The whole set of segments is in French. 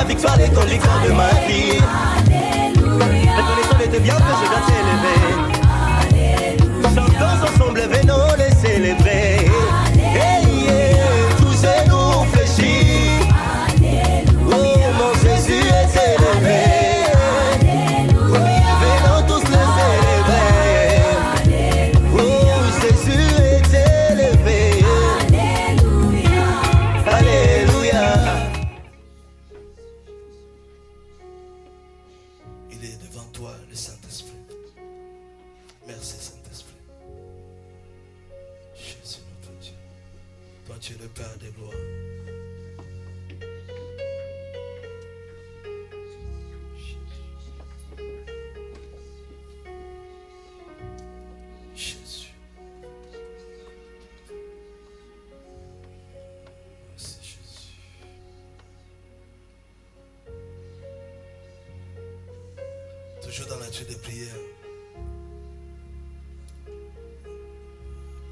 victoire est conducteur de ma vie. Reconnaissons les deux bienfaits, je dois t'élever. Chantons ensemble, venons les célébrer. Hey, yeah, tous et nous fléchis. Oh, mon Jésus est élevé. Venons tous le célébrer. Oh, Jésus est élevé. Alléluia. Il est devant toi, le Saint-Esprit. Merci, Saint-Esprit. Jésus, notre Dieu. Toi, tu es le Père des gloires. Jésus. Merci, Jésus. Toujours dans l'attitude de prière.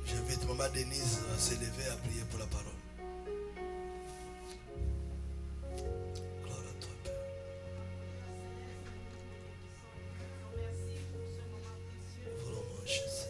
J'invite Maman Denise à s'élever à prier pour la parole. Gloire à toi, Père. Vraiment, Jésus.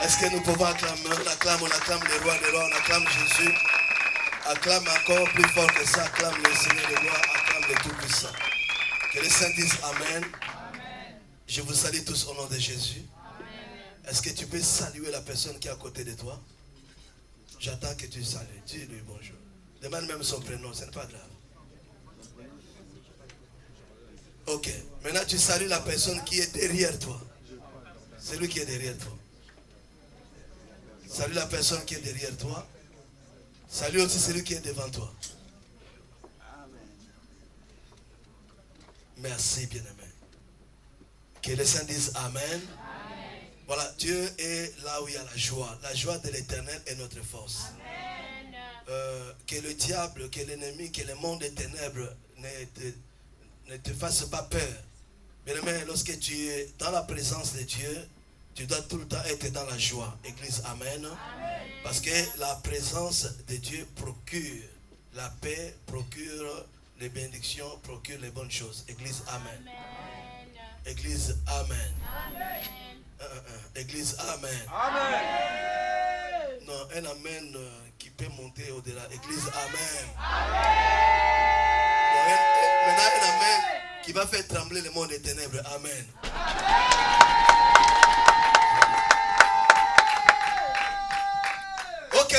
Est-ce que nous pouvons acclamer? On acclame le roi des rois, on acclame Jésus. Acclame encore plus fort que ça, acclame le Seigneur des rois, acclame le Tout-Puissant. Que les saints disent Amen. Amen. Je vous salue tous au nom de Jésus. Est-ce que tu peux saluer la personne qui est à côté de toi? J'attends que tu salues. Dis-lui bonjour. Demande même son prénom, ce n'est pas grave. Ok. Maintenant tu salues la personne qui est derrière toi. C'est lui qui est derrière toi. Salue la personne qui est derrière toi. Salue aussi celui qui est devant toi. Merci, bien-aimé. Que les saints disent Amen. Amen. Voilà, Dieu est là où il y a la joie. La joie de l'Éternel est notre force. Que le diable, que l'ennemi, que le monde des ténèbres ne te fasse pas peur. Bien-aimé, lorsque tu es dans la présence de Dieu, tu dois tout le temps être dans la joie. Église, Amen. Amen. Parce que la présence de Dieu procure la paix, procure les bénédictions, procure les bonnes choses. Église, Amen. Amen. Église, Amen. Amen. Église, Amen. Amen. Non, un Amen qui peut monter au-delà. Église, Amen. Amen. Maintenant, un Amen qui va faire trembler le monde des ténèbres. Amen. Ok.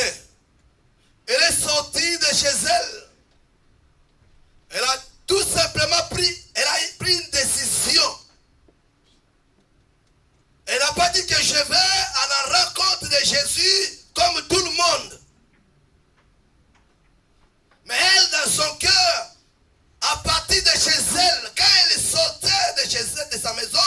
Elle est sortie de chez elle. Elle a tout simplement pris une décision. Elle n'a pas dit que je vais à la rencontre de Jésus comme tout le monde. Mais elle, dans son cœur, à partir de chez elle, quand elle sortait de chez elle, de sa maison,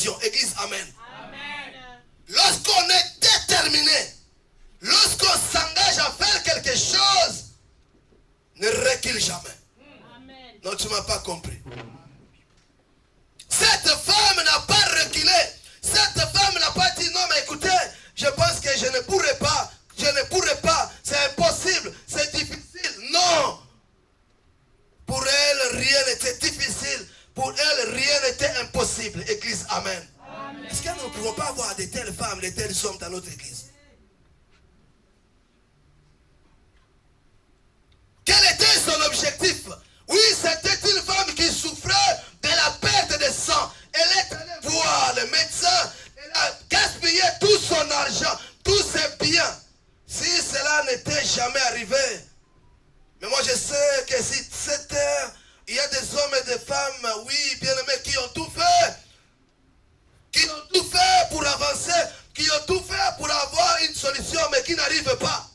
décision. Église, amen. Amen. Lorsqu'on est déterminé, lorsqu'on s'engage à faire quelque chose, ne recule jamais. Amen. Non, tu ne m'as pas compris. Cette femme n'a pas reculé. Cette femme n'a pas dit non, mais écoutez, je pense que je ne pourrai pas. Je ne pourrai pas. C'est impossible. C'est difficile. Non. Pour elle, rien n'était difficile. Pour elle, rien n'était impossible. Église, amen. Amen. Est-ce que nous ne pouvons pas avoir de telles femmes, de tels hommes dans notre église? Quel était son objectif? Oui, c'était une femme qui souffrait de la perte de sang. Elle est allée voir le médecin. Elle a gaspillé tout son argent, tous ses biens. Si cela n'était jamais arrivé. Mais moi je sais que si cette heure, il y a des hommes et des femmes, oui, bien-aimés, qui ont tout fait. Qui ont tout fait pour avancer. Qui ont tout fait pour avoir une solution, mais qui n'arrivent pas.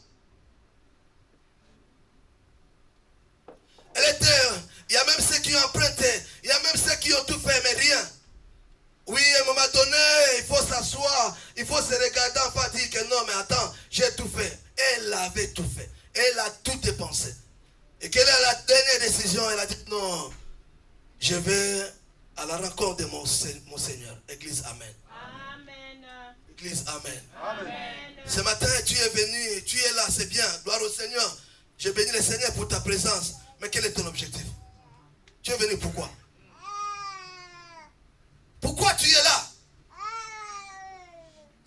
Il y a même ceux qui ont emprunté, il y a même ceux qui ont tout fait, mais rien. Oui, à un moment donné, il faut s'asseoir, il faut se regarder en face, dire que non, mais attends, j'ai tout fait. Elle avait tout fait. Elle a tout dépensé. Et quelle est la dernière décision? Elle a dit non, je vais à la rencontre de mon Seigneur. Église, amen. Amen. Église, amen. Amen. Ce matin, tu es venu, tu es là, c'est bien. Gloire au Seigneur. Je bénis le Seigneur pour ta présence. Mais quel est ton objectif? Tu es venu pourquoi? Pourquoi tu es là?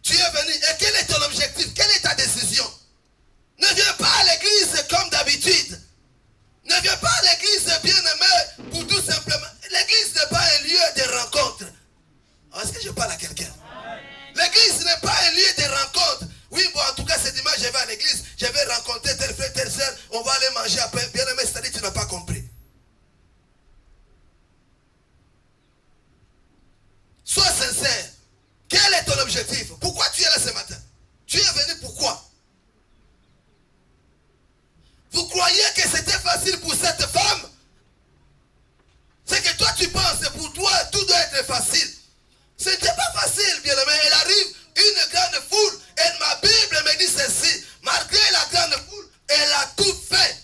Tu es venu. Et quel est ton objectif? Quelle est ta décision? Ne viens pas à l'église comme d'habitude. Ne viens pas à l'église bien-aimé pour tout simplement. L'église n'est pas un lieu de rencontre. Est-ce que je parle à quelqu'un? L'église n'est pas un lieu de rencontre. Oui, bon, en tout cas, ce dimanche, je vais à l'église, je vais rencontrer tel frère, telle soeur, on va aller manger après. Bien-aimé, c'est-à-dire que tu n'as pas compris. Sois sincère. Quel est ton objectif? Pourquoi tu es là ce matin? Tu es venu pourquoi? Vous croyez que c'était facile pour cette femme? C'est que toi tu penses, pour toi tout doit être facile. Ce n'était pas facile, bien-aimé. Elle arrive, une grande foule, et ma Bible me dit ceci. Malgré la grande foule, elle a tout fait.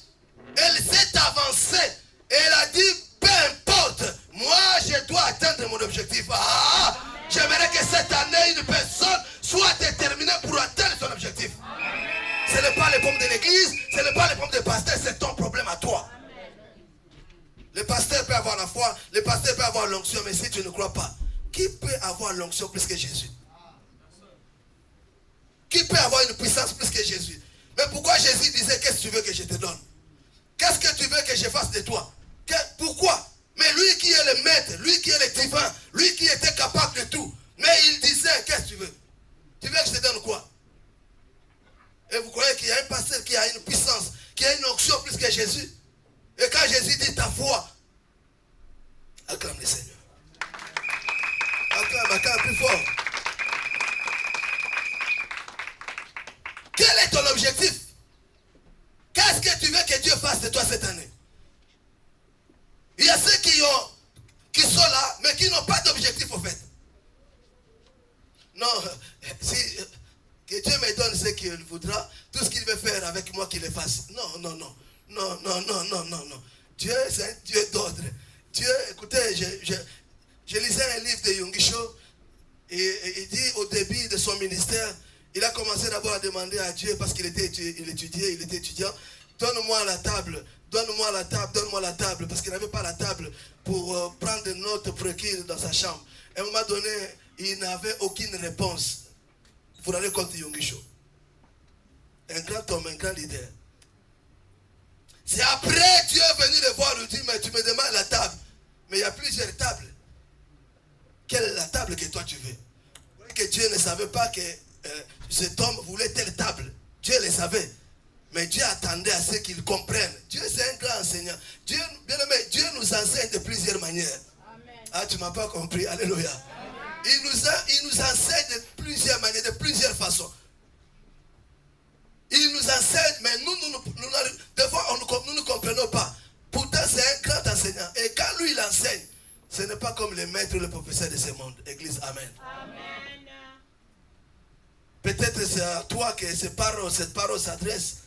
Elle s'est avancée. Elle a dit, peu importe, moi je dois atteindre mon objectif. J'aimerais que cette année, une personne soit déterminée pour atteindre son objectif. Ce n'est pas les pommes de l'église, ce n'est pas les pommes de pasteur, c'est ton problème à toi. Le pasteur peut avoir la foi, le pasteur peut avoir l'onction, mais si tu ne crois pas, qui peut avoir l'onction plus que Jésus? Qui peut avoir une puissance plus que Jésus? Mais pourquoi Jésus disait, qu'est-ce que tu veux que je te donne? Qu'est-ce que tu veux que je fasse de toi? Pourquoi? Mais lui qui est le maître, lui qui est le divin, lui qui était capable de tout. Mais il disait, qu'est-ce que tu veux? Tu veux que je te donne quoi? Et vous croyez qu'il y a un pasteur qui a une puissance, qui a une onction plus que Jésus? Et quand Jésus dit ta foi, acclame le Seigneur. Acclame plus fort. Quel est ton objectif? Qu'est-ce que tu veux que Dieu fasse de toi cette année? Il y a ceux qui sont là, mais qui n'ont pas d'objectif au fait. Non, si que Dieu me donne ce qu'il voudra, tout ce qu'il veut faire avec moi, qu'il le fasse. Non, non, non. Non, non, non, non, non, non. Dieu, c'est un Dieu d'ordre. Dieu, écoutez, je lisais un livre de Yonggi-cho et il dit au début de son ministère, il a commencé d'abord à demander à Dieu parce qu'il était étudiant, donne-moi la table, donne-moi la table, donne-moi la table, parce qu'il n'avait pas la table pour prendre des notes pour écrire dans sa chambre. À un moment donné, il n'avait aucune réponse. Vous allez compte Yonggi-cho. Un grand homme, un grand leader. C'est après Dieu est venu le voir, lui dit, mais tu me demandes la table. Mais il y a plusieurs tables. Quelle est la table que toi tu veux? Que Dieu ne savait pas que cet homme voulait telle table. Dieu le savait. Mais Dieu attendait à ce qu'il comprenne. Dieu c'est un grand enseignant. Dieu, bien aimé, Dieu nous enseigne de plusieurs manières. Amen. Ah, tu ne m'as pas compris. Alléluia. Il nous enseigne de plusieurs manières, de plusieurs façons. Il nous enseigne, mais des fois nous ne comprenons pas. Pourtant c'est un grand enseignant. Et quand lui il enseigne, Ce n'est pas comme les maîtres ou les professeurs de ce monde. Église, amen. Amen. Peut-être c'est à toi que cette parole s'adresse.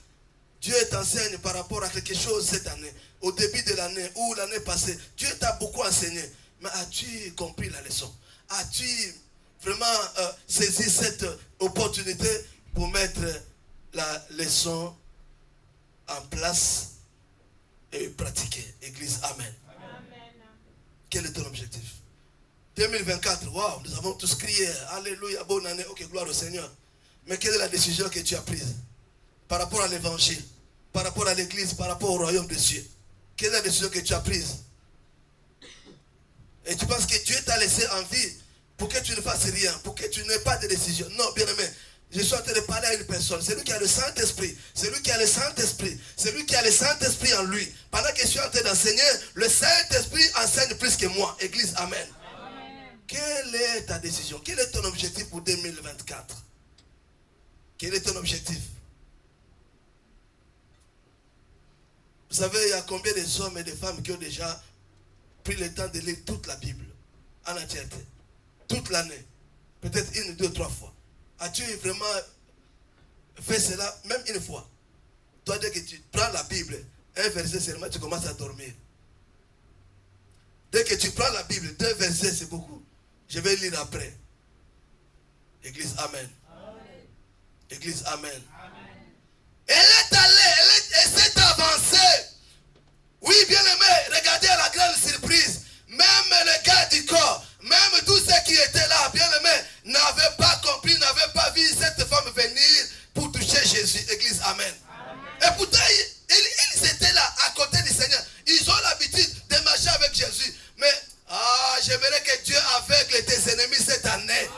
Dieu t'enseigne par rapport à quelque chose cette année, au début de l'année ou l'année passée. Dieu t'a beaucoup enseigné. Mais as-tu compris la leçon? As-tu vraiment saisi cette opportunité pour mettre la leçon en place et pratiquer? Église, amen. Amen. Quel est ton objectif? 2024, waouh, nous avons tous crié, alléluia, bonne année, ok, gloire au Seigneur. Mais quelle est la décision que tu as prise par rapport à l'évangile, par rapport à l'église, par rapport au royaume des cieux? Quelle est la décision que tu as prise? Et tu penses que Dieu t'a laissé en vie pour que tu ne fasses rien, pour que tu n'aies pas de décision? Non, bien aimé, je suis en train de parler à une personne. C'est lui qui a le Saint-Esprit. C'est lui qui a le Saint-Esprit. C'est lui qui a le Saint-Esprit en lui. Pendant que je suis en train d'enseigner, le Saint-Esprit enseigne plus que moi. Église, amen. Amen. Quelle est ta décision? Quel est ton objectif pour 2024? Quel est ton objectif? Vous savez, il y a combien d'hommes et de femmes qui ont déjà pris le temps de lire toute la Bible en entièreté, toute l'année, peut-être 1, 2, 3 fois. As-tu vraiment fait cela même une fois? Toi, dès que tu prends la Bible, un verset seulement, tu commences à dormir. Dès que tu prends la Bible, 2 versets, c'est beaucoup. Je vais lire après. Église, amen. Église, amen. Elle est allée, elle s'est avancée. Oui, bien aimé, regardez la grande surprise. Même les gars du corps, même tous ceux qui étaient là, bien aimé, n'avaient pas compris, n'avaient pas vu cette femme venir pour toucher Jésus. Église, amen. Et pourtant, ils étaient là, à côté du Seigneur. Ils ont l'habitude de marcher avec Jésus. Mais, j'aimerais que Dieu aveugle tes ennemis cette année.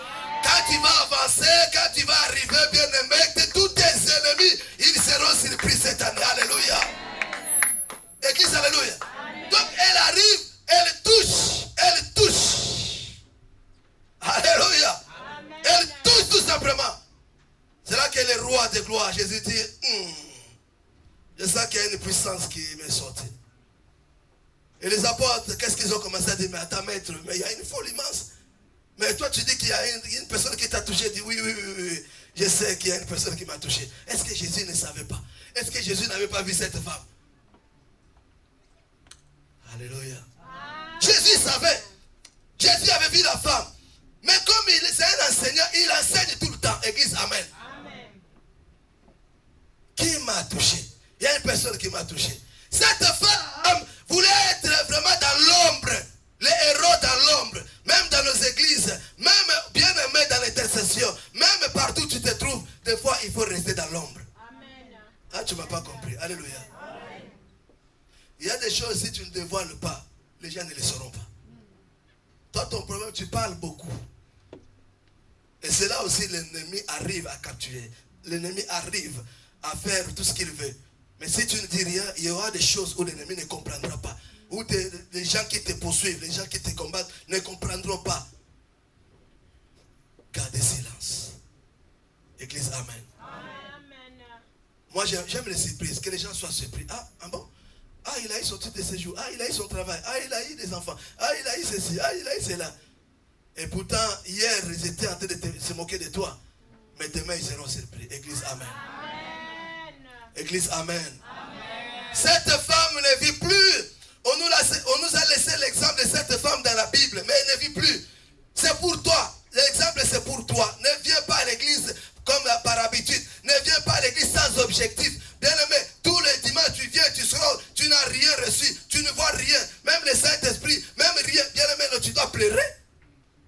Quand tu vas avancer, quand tu vas arriver, bien aimé, que tous tes ennemis, ils seront surpris cette année. Alléluia. Église, alléluia. Donc, elle arrive, elle touche. Alléluia. Elle touche tout simplement. C'est là que le roi de gloire, Jésus dit, je sens qu'il y a une puissance qui m'est sortie. Et les apôtres, qu'est-ce qu'ils ont commencé à dire? Mais attends, maître, mais il y a une foule immense. Mais toi, tu dis qu'il y a une personne qui t'a touché. Dis oui. Je sais qu'il y a une personne qui m'a touché. Est-ce que Jésus ne savait pas? Est-ce que Jésus n'avait pas vu cette femme? Alléluia. Jésus savait. Jésus avait vu la femme. Mais comme c'est un enseignant, il enseigne tout le temps. Église, amen. Qui m'a touché? Il y a une personne qui m'a touché. Cette femme voulait être vraiment dans l'ombre. Les héros dans l'ombre. Même dans nos églises. Même bien aimé dans l'intercession. Même partout où tu te trouves. Des fois, il faut rester dans l'ombre. Ah, tu ne m'as pas compris. Alléluia. Il y a des choses, si tu ne dévoiles pas, les gens ne les sauront pas. Toi, ton problème, tu parles beaucoup. Et c'est là aussi l'ennemi arrive à capturer. L'ennemi arrive à faire tout ce qu'il veut. Mais si tu ne dis rien, il y aura des choses où l'ennemi ne comprendra pas. Où les gens qui te poursuivent, les gens qui te combattent ne comprendront pas. Gardez silence. Église, amen. Moi, j'aime les surprises, que les gens soient surpris. Ah bon? Ah, il a eu son titre de séjour. Ah, il a eu son travail. Ah, il a eu des enfants. Ah, il a eu ceci. Ah, il a eu cela. Et pourtant, hier, ils étaient en train de se moquer de toi. Mais demain, ils seront surpris. Église, amen. Église, amen. Cette femme ne vit plus. On nous a laissé l'exemple de cette femme dans la Bible. Mais elle ne vit plus. C'est pour toi. L'exemple, c'est pour toi. Ne viens pas à l'église comme par habitude. Ne viens pas à l'église sans objectif. Bien aimé, tous les dimanches, tu viens, tu n'as rien reçu. Tu ne vois rien. Même le Saint-Esprit, même rien. Bien aimé, non, tu dois pleurer.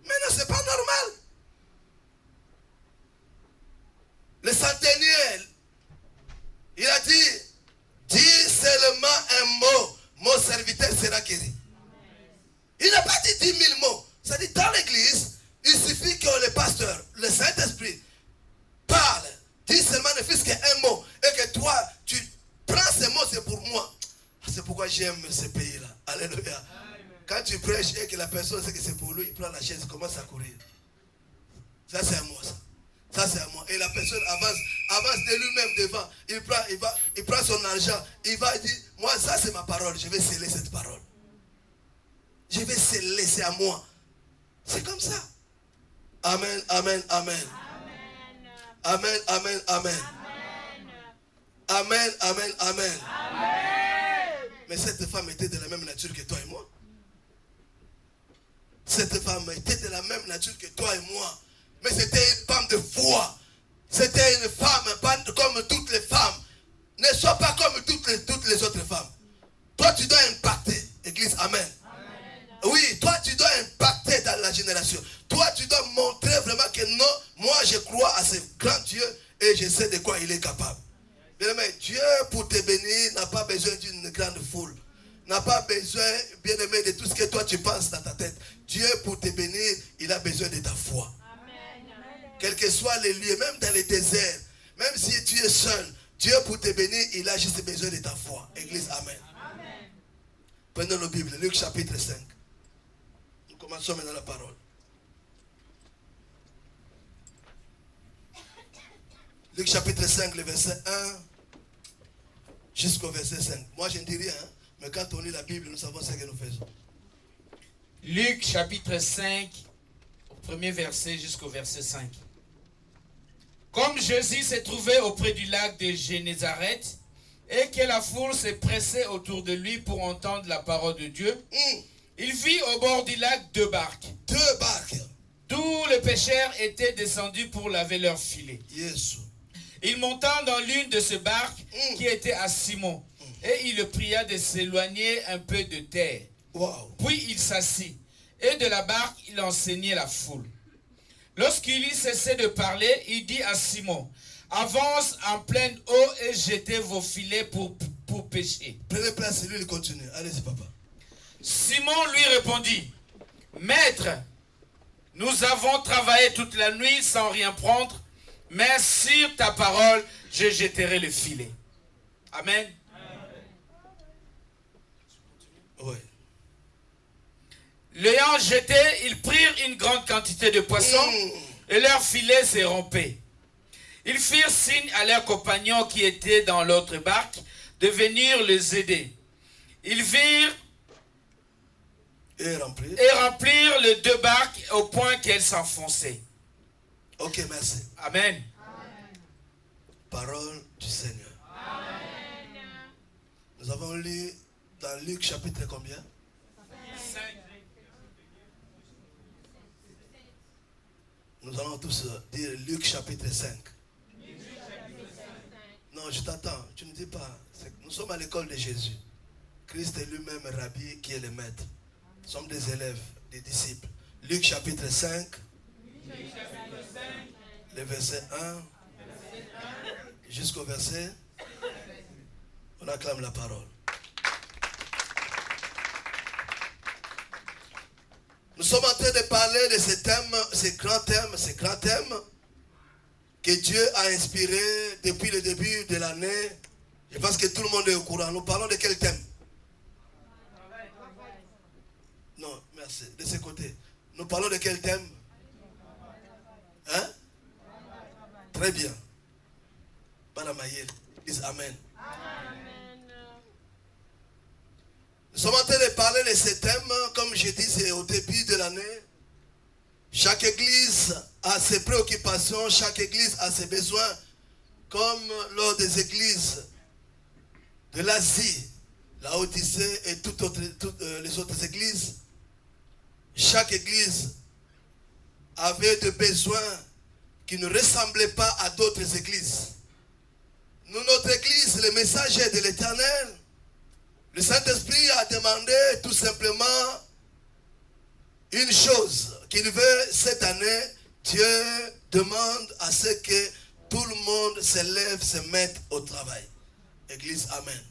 Mais non, c'est pas normal. Le centenier, il a dit, dis seulement un mot, mon serviteur sera guéri. Il n'a pas dit 10 000 mots. Ça dit, dans l'église, il suffit que le pasteur, le Saint-Esprit, parle. Dis seulement ne fût-ce qu'un mot. Et que toi, tu prends ces mots, c'est pour moi. C'est pourquoi j'aime ce pays-là. Alléluia. Amen. Quand tu prêches et que la personne sait que c'est pour lui, il prend la chaise, il commence à courir. Ça, c'est à moi, ça. Ça, c'est à moi. Et la personne avance de lui-même devant. Il prend son argent. Il va dire, moi, ça, c'est ma parole. Je vais sceller cette parole. je vais se laisser à moi. C'est comme ça. Amen, amen, amen. Amen, amen, amen. Amen, amen, amen. Mais cette femme était de la même nature que toi et moi. Cette femme était de la même nature que toi et moi. Mais c'était une femme de foi. C'était une femme pas comme toutes les femmes. Ne sois pas comme toutes les autres femmes. Toi, tu dois impacter. Église, amen. Oui, toi, tu dois impacter dans la génération. Toi, tu dois montrer vraiment que non, moi, je crois à ce grand Dieu et je sais de quoi il est capable. Bien-aimé, Dieu, pour te bénir, n'a pas besoin d'une grande foule. N'a pas besoin, bien-aimé, de tout ce que toi, tu penses dans ta tête. Dieu, pour te bénir, il a besoin de ta foi. Quels que soient les lieux, même dans les déserts, même si tu es seul, Dieu, pour te bénir, il a juste besoin de ta foi. Église, amen. Prenons nos Bibles, Luc chapitre 5. Nous commençons maintenant la parole. Luc chapitre 5, le verset 1 jusqu'au verset 5. Moi, je ne dis rien, hein, mais quand on lit la Bible, nous savons ce que nous faisons. Luc chapitre 5, au premier verset jusqu'au verset 5. Comme Jésus s'est trouvé auprès du lac de Génézareth et que la foule s'est pressée autour de lui pour entendre la parole de Dieu, il vit au bord du lac deux barques. Deux barques. D'où les pêcheurs étaient descendus pour laver leurs filets. Yes. Il monta dans l'une de ces barques qui était à Simon et il le pria de s'éloigner un peu de terre. Wow. Puis il s'assit et de la barque il enseignait la foule. Lorsqu'il eut cessé de parler, il dit à Simon, avance en pleine eau et jetez vos filets pour pêcher. Prenez place et lui il continue. Allez-y papa. Simon lui répondit, Maître, nous avons travaillé toute la nuit sans rien prendre, mais sur ta parole, je jetterai le filet. Amen. Oui. L'ayant jeté, ils prirent une grande quantité de poissons et leur filet s'est rompé. Ils firent signe à leurs compagnons qui étaient dans l'autre barque de venir les aider. Ils virent Et remplir. et remplirent les deux barques au point qu'elles s'enfonçaient. Ok, merci. Amen. Parole du Seigneur. Nous avons lu dans Luc chapitre combien? Nous allons tous dire Luc chapitre 5. Non, je t'attends. Tu ne dis pas. Nous sommes à l'école de Jésus. Christ est lui-même Rabbi qui est le maître. Nous sommes des élèves, des disciples. Luc chapitre 5. Le verset 1 jusqu'au verset. On acclame la parole. Nous sommes en train de parler de ce thème, ce grand thème que Dieu a inspiré depuis le début de l'année. Je pense que tout le monde est au courant. Nous parlons de quel thème? Non, merci. De ce côté. Nous parlons de quel thème? Hein? Très bien. Banamaïel. Dis Amen. Nous sommes en train de parler de ce thème, comme je dis, c'est au début de l'année. Chaque église a ses préoccupations, chaque église a ses besoins, comme lors des églises de l'Asie, la Odyssée et toutes les autres églises. Chaque église avait des besoins qui ne ressemblaient pas à d'autres églises. Nous, notre église, le messager de l'Éternel, le Saint-Esprit a demandé tout simplement une chose qu'il veut cette année. Dieu demande à ce que tout le monde se lève, se mette au travail. Église, amen.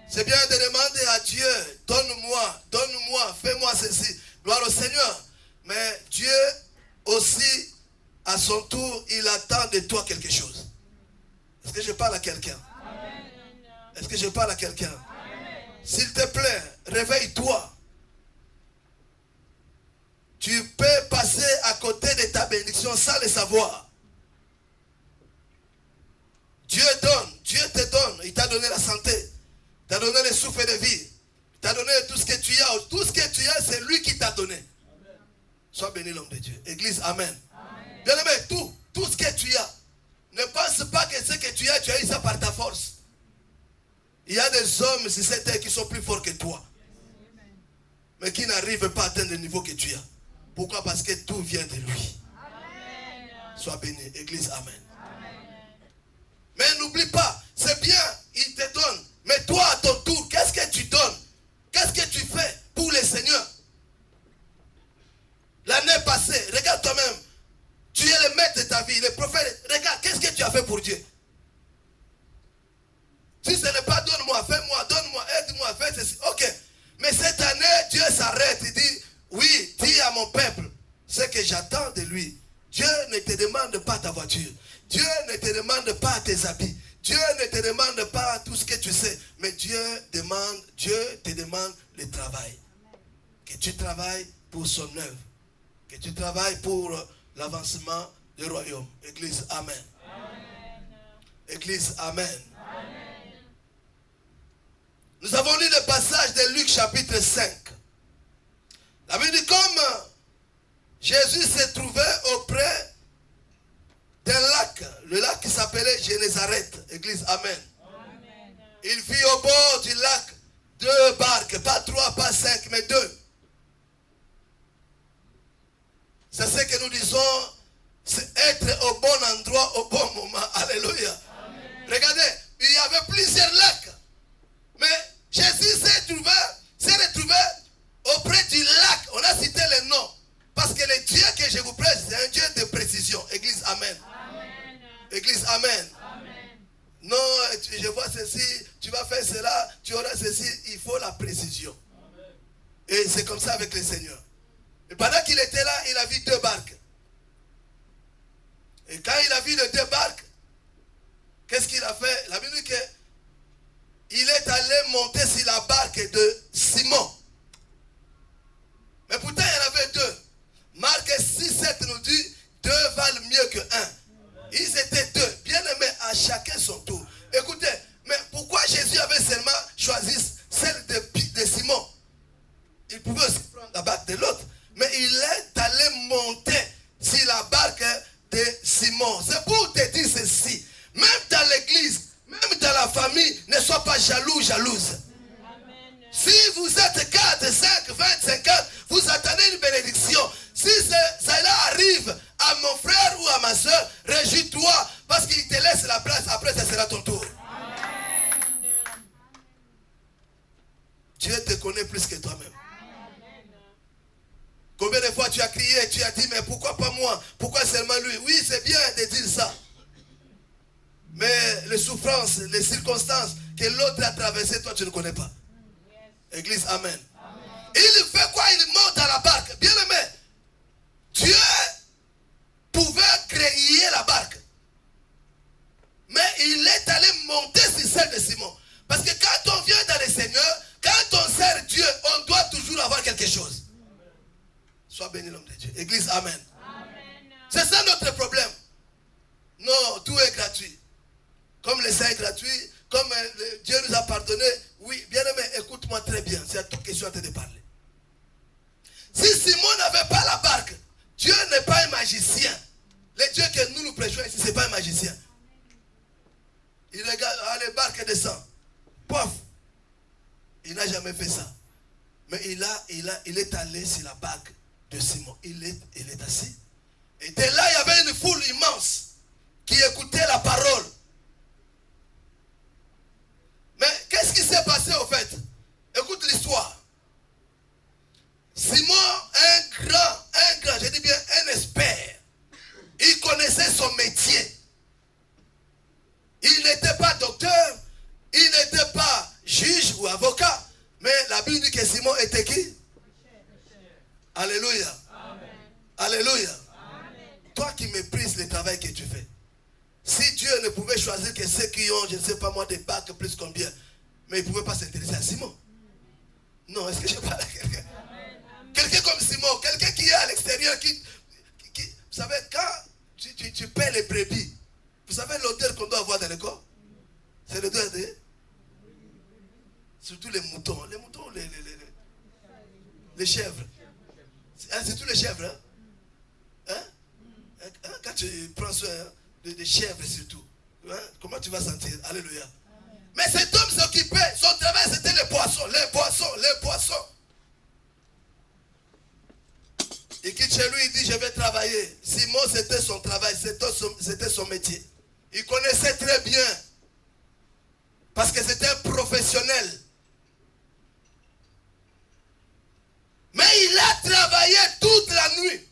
C'est bien de demander à Dieu, donne-moi, fais-moi ceci. Gloire au Seigneur. Mais Dieu aussi, à son tour, il attend de toi quelque chose. Est-ce que je parle à quelqu'un? Est-ce que je parle à quelqu'un? S'il te plaît, réveille-toi. Tu peux passer à côté de ta bénédiction sans le savoir. Dieu donne, Dieu te donne. Il t'a donné la santé. Il t'a donné le souffle de vie. Il t'a donné tout ce que tu as. Tout ce que tu as, c'est béni l'homme de Dieu. Église, amen. Bien aimé, tout ce que tu as, ne pense pas que ce que tu as eu ça par ta force. Il y a des hommes sur cette terre qui sont plus forts que toi, mais qui n'arrivent pas à atteindre le niveau que tu as. Pourquoi? Parce que tout vient de lui. Sois béni. Église, amen. Mais n'oublie pas, c'est bien, il te donne. Mais toi, à ton tour, qu'est-ce que tu donnes? Qu'est-ce que tu fais pour le Seigneur? L'année passée, regarde toi-même. Tu es le maître de ta vie, le prophète. Regarde, qu'est-ce que tu as fait pour Dieu? Si ce n'est pas donne-moi, fais-moi, donne-moi, aide-moi, fais ceci. Ok. Mais cette année, Dieu s'arrête. Il dit, oui, dis à mon peuple ce que j'attends de lui. Dieu ne te demande pas ta voiture. Dieu ne te demande pas tes habits. Dieu ne te demande pas tout ce que tu sais. Mais Dieu te demande le travail. Que tu travailles pour son œuvre. Que tu travailles pour l'avancement du royaume. Église, amen. Église, amen. Nous avons lu le passage de Luc chapitre 5. La Bible dit comme Jésus se trouvait auprès d'un lac, le lac qui s'appelait Génézareth. Église, amen. Il vit au bord du lac 2 barques, pas 3, pas 5, mais 2. C'est ce que nous disons, c'est être au bon endroit au bon moment. Alléluia. Regardez, il y avait plusieurs lacs. Mais Jésus s'est retrouvé auprès du lac. On a cité le nom. Parce que le Dieu que je vous prêche, c'est un Dieu de précision. Église, amen. Église, amen. Non, je vois ceci, tu vas faire cela, tu auras ceci. Il faut la précision. Et c'est comme ça avec le Seigneur. Et pendant qu'il était là, il a vu 2 barques. Et quand il a vu les 2 barques, qu'est-ce qu'il a fait? La Bible dit qu'il est allé monter sur la barque de Simon. Mais pourtant, il y en avait 2. Marc 6, 7 nous dit 2 valent mieux que 1. Ils étaient 2. Bien aimés, à chacun son tour. Écoutez, mais pourquoi Jésus avait seulement choisi celle de Simon? Il pouvait aussi prendre la barque de l'autre. Mais il est allé monter sur la barque de Simon. C'est pour te dire ceci. Même dans l'église, même dans la famille, ne sois pas jaloux, jalouse. Amen. Si vous êtes 4, 5, 20, 50, vous attendez une bénédiction. Si cela arrive à mon frère ou à ma soeur, réjouis-toi parce qu'il te laisse la place. Après, ça sera ton tour. Amen. Dieu te connaît plus que toi-même. Combien de fois tu as crié, tu as dit, mais pourquoi pas moi? Pourquoi seulement lui? Oui, c'est bien de dire ça. Mais les souffrances, les circonstances que l'autre a traversées, toi tu ne connais pas. Église, amen. Il fait quoi? Il monte dans la barque. Bien aimé, Dieu pouvait créer la barque. Mais il est allé monter sur celle de Simon. Parce que quand on vient dans le Seigneur, quand on sert Dieu, on doit toujours avoir quelque chose. Sois béni l'homme de Dieu. Église, amen. C'est ça notre problème. Non, tout est gratuit. Comme le sang est gratuit, comme Dieu nous a pardonné. Oui, bien aimé, écoute-moi très bien. C'est à toi que je suis en train de parler. Si Simon n'avait pas la barque, Dieu n'est pas un magicien. Le Dieu que nous prêchons ici, ce n'est pas un magicien. Il regarde, les barques descendent. Pof. Il n'a jamais fait ça. Mais il est allé sur la barque de Simon. Il est assis. Et de là, il y avait une foule immense qui écoutait la parole. Mais qu'est-ce qui s'est passé au fait? Écoute l'histoire. Simon, un grand, je dis bien un expert. Il connaissait son métier. Il n'était pas docteur, il n'était pas juge ou avocat. Mais la Bible dit que Simon était qui? Alléluia. Amen. Alléluia. Amen. Toi qui méprises le travail que tu fais. Si Dieu ne pouvait choisir que ceux qui ont, je ne sais pas moi, des bacs plus combien, mais il ne pouvait pas s'intéresser à Simon. Non, est-ce que je parle à quelqu'un? Quelqu'un comme Simon, quelqu'un qui est à l'extérieur, qui vous savez, quand tu paies les brebis, vous savez l'odeur qu'on doit avoir dans le corps? C'est l'odeur de... Surtout les moutons. Les moutons, les chèvres. C'est tous les chèvres. Hein? tu prends soin des chèvres surtout, hein, comment tu vas sentir? Alléluia. Amen. Mais cet homme s'occupait, son travail c'était les poissons, les poissons, les poissons. Il quitte chez lui, il dit je vais travailler. Simon c'était son travail, c'était son métier. Il connaissait très bien. Parce que c'était un professionnel. Mais il a travaillé toute la nuit.